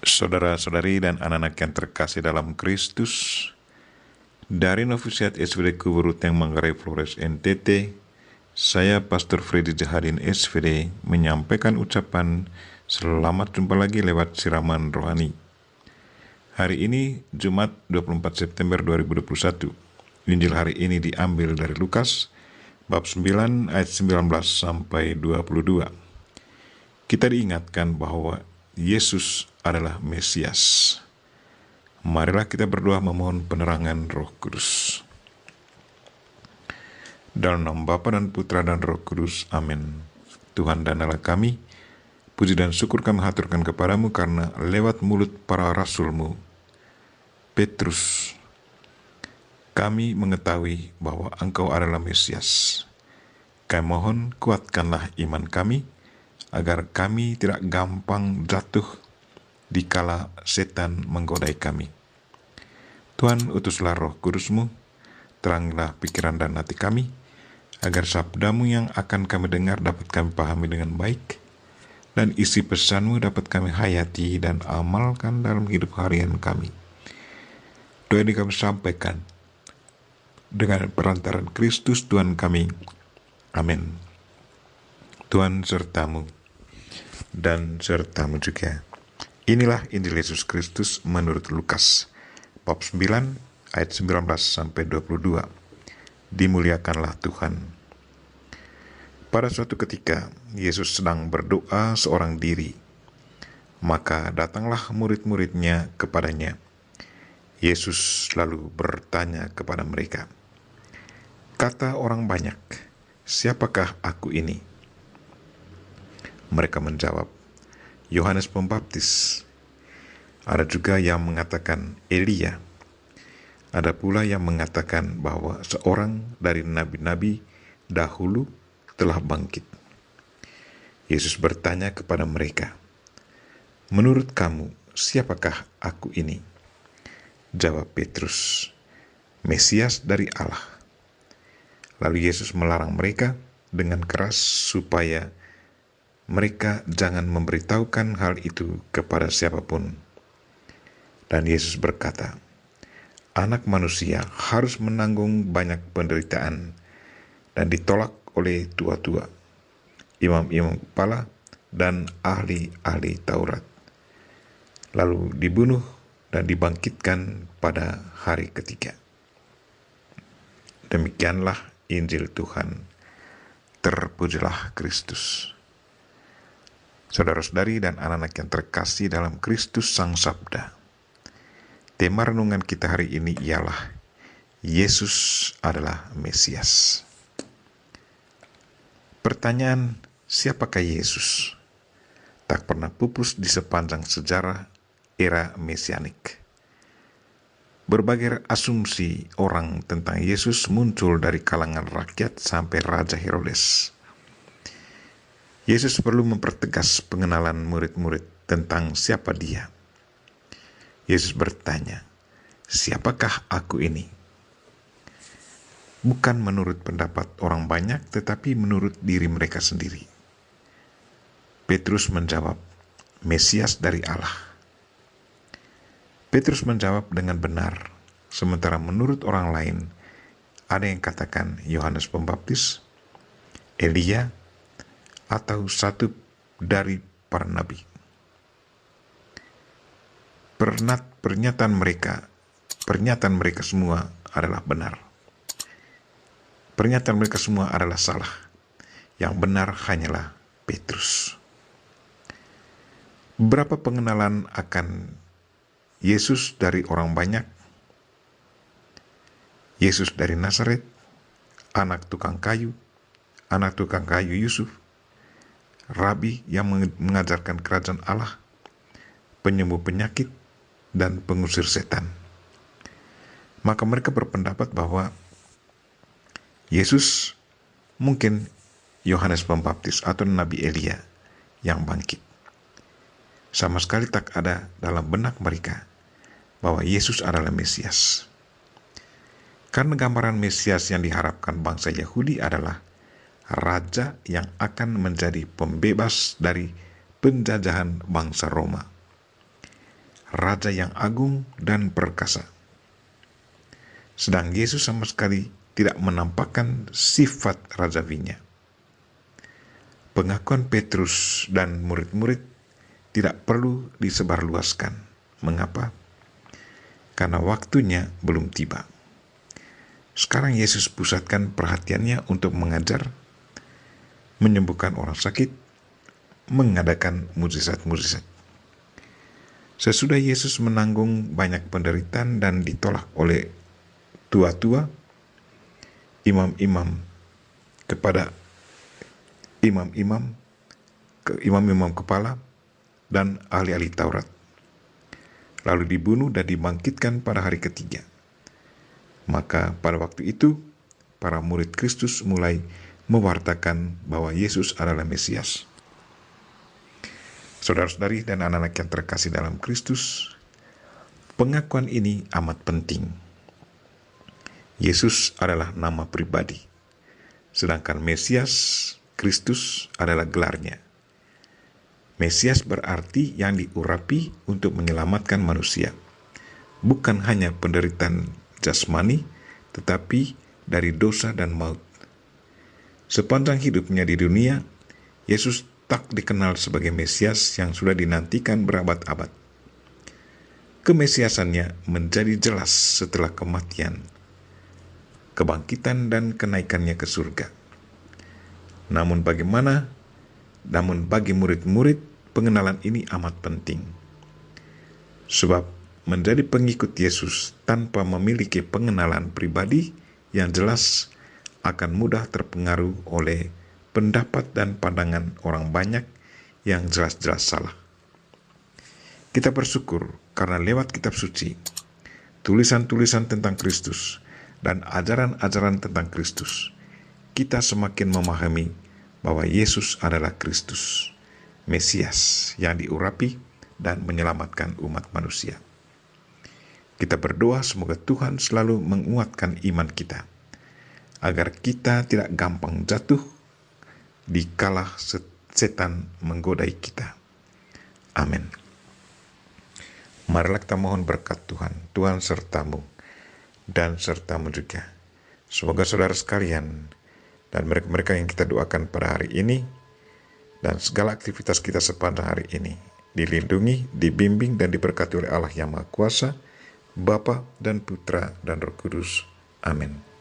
Saudara-saudari dan anak-anak yang terkasih dalam Kristus, dari Novisiat SVD Kuburuteng Manggarai Flores NTT, saya Pastor Freddy Jahadin SVD menyampaikan ucapan selamat jumpa lagi lewat siraman rohani. Hari ini Jumat 24 September 2021. Injil hari ini diambil dari Lukas bab 9 ayat 19 sampai 22. Kita diingatkan bahwa Yesus adalah Mesias. Marilah kita berdoa memohon penerangan Roh Kudus. Dalam nama Bapa dan Putra dan Roh Kudus, amin. Tuhan dan Allah kami, puji dan syukur kami haturkan kepadamu karena lewat mulut para rasul-Mu, Petrus, kami mengetahui bahwa Engkau adalah Mesias. Kami mohon kuatkanlah iman kami, agar kami tidak gampang jatuh dikala setan menggodai kami. Tuhan, utuslah Roh Kudus-Mu, terangilah pikiran dan hati kami, agar sabda-Mu yang akan kami dengar dapat kami pahami dengan baik, dan isi pesan-Mu dapat kami hayati dan amalkan dalam hidup harian kami. Doa ini kami sampaikan dengan perantaran Kristus Tuhan kami. Amin. Tuhan sertamu dan sertamu juga. Inilah Injil Yesus Kristus menurut Lukas bab 9 ayat 19 sampai 22. Dimuliakanlah Tuhan. Pada suatu ketika Yesus sedang berdoa seorang diri, maka datanglah murid-muridnya kepadanya. Yesus lalu bertanya kepada mereka, "Kata orang banyak, siapakah aku ini?" Mereka menjawab, "Yohanes Pembaptis." Ada juga yang mengatakan Elia. Ada pula yang mengatakan bahwa seorang dari nabi-nabi dahulu telah bangkit. Yesus bertanya kepada mereka, "Menurut kamu, siapakah aku ini?" Jawab Petrus, "Mesias dari Allah." Lalu Yesus melarang mereka dengan keras supaya mereka jangan memberitahukan hal itu kepada siapapun. Dan Yesus berkata, Anak manusia harus menanggung banyak penderitaan dan ditolak oleh tua-tua, imam-imam kepala, dan ahli-ahli Taurat, lalu dibunuh dan dibangkitkan pada hari ketiga. Demikianlah Injil Tuhan. Terpujilah Kristus. Saudara-saudari dan anak-anak yang terkasih dalam Kristus Sang Sabda, tema renungan kita hari ini ialah Yesus adalah Mesias. Pertanyaan, siapakah Yesus? Tak pernah pupus di sepanjang sejarah era mesianik. Berbagai asumsi orang tentang Yesus muncul dari kalangan rakyat sampai Raja Herodes. Yesus perlu mempertegas pengenalan murid-murid tentang siapa Dia. Yesus bertanya, "Siapakah aku ini?" Bukan menurut pendapat orang banyak, tetapi menurut diri mereka sendiri. Petrus menjawab, "Mesias dari Allah." Petrus menjawab dengan benar, sementara menurut orang lain, ada yang katakan Yohanes Pembaptis, Elia, atau satu dari para nabi. Pernyataan mereka semua adalah benar. Pernyataan mereka semua adalah salah. Yang benar hanyalah Petrus. Berapa pengenalan akan Yesus dari orang banyak? Yesus dari Nazaret, anak tukang kayu Yusuf, Rabi yang mengajarkan kerajaan Allah, penyembuh penyakit, dan pengusir setan. Maka mereka berpendapat bahwa Yesus mungkin Yohanes Pembaptis atau Nabi Elia yang bangkit. Sama sekali tak ada dalam benak mereka bahwa Yesus adalah Mesias. Karena gambaran Mesias yang diharapkan bangsa Yahudi adalah raja yang akan menjadi pembebas dari penjajahan bangsa Roma. Raja yang agung dan perkasa. Sedang Yesus sama sekali tidak menampakkan sifat rajawinya. Pengakuan Petrus dan murid-murid tidak perlu disebarluaskan. Mengapa? Karena waktunya belum tiba. Sekarang Yesus pusatkan perhatiannya untuk mengajar, menyembuhkan orang sakit, mengadakan mukjizat-mukjizat. Sesudah Yesus menanggung banyak penderitaan dan ditolak oleh tua-tua, imam-imam kepala, dan ahli-ahli Taurat, lalu dibunuh dan dibangkitkan pada hari ketiga. Maka pada waktu itu, para murid Kristus mulai mewartakan bahwa Yesus adalah Mesias. Saudara-saudari dan anak-anak yang terkasih dalam Kristus, pengakuan ini amat penting. Yesus adalah nama pribadi, sedangkan Mesias, Kristus adalah gelarnya. Mesias berarti yang diurapi untuk menyelamatkan manusia, bukan hanya penderitaan jasmani, tetapi dari dosa dan maut. Sepanjang hidupnya di dunia, Yesus tak dikenal sebagai Mesias yang sudah dinantikan berabad-abad. Kemesiasannya menjadi jelas setelah kematian, kebangkitan dan kenaikannya ke surga. Namun bagi murid-murid, pengenalan ini amat penting. Sebab menjadi pengikut Yesus tanpa memiliki pengenalan pribadi yang jelas akan mudah terpengaruh oleh pendapat dan pandangan orang banyak yang jelas-jelas salah. Kita bersyukur karena lewat kitab suci, tulisan-tulisan tentang Kristus, dan ajaran-ajaran tentang Kristus, kita semakin memahami bahwa Yesus adalah Kristus, Mesias yang diurapi dan menyelamatkan umat manusia. Kita berdoa semoga Tuhan selalu menguatkan iman kita, agar kita tidak gampang jatuh dikala setan menggodai kita. Amin. Marilah kita mohon berkat Tuhan. Tuhan sertamu dan sertamu juga. Semoga saudara sekalian dan mereka yang kita doakan pada hari ini dan segala aktivitas kita sepanjang hari ini dilindungi, dibimbing, dan diberkati oleh Allah yang Maha Kuasa, Bapa dan Putra dan Roh Kudus. Amin.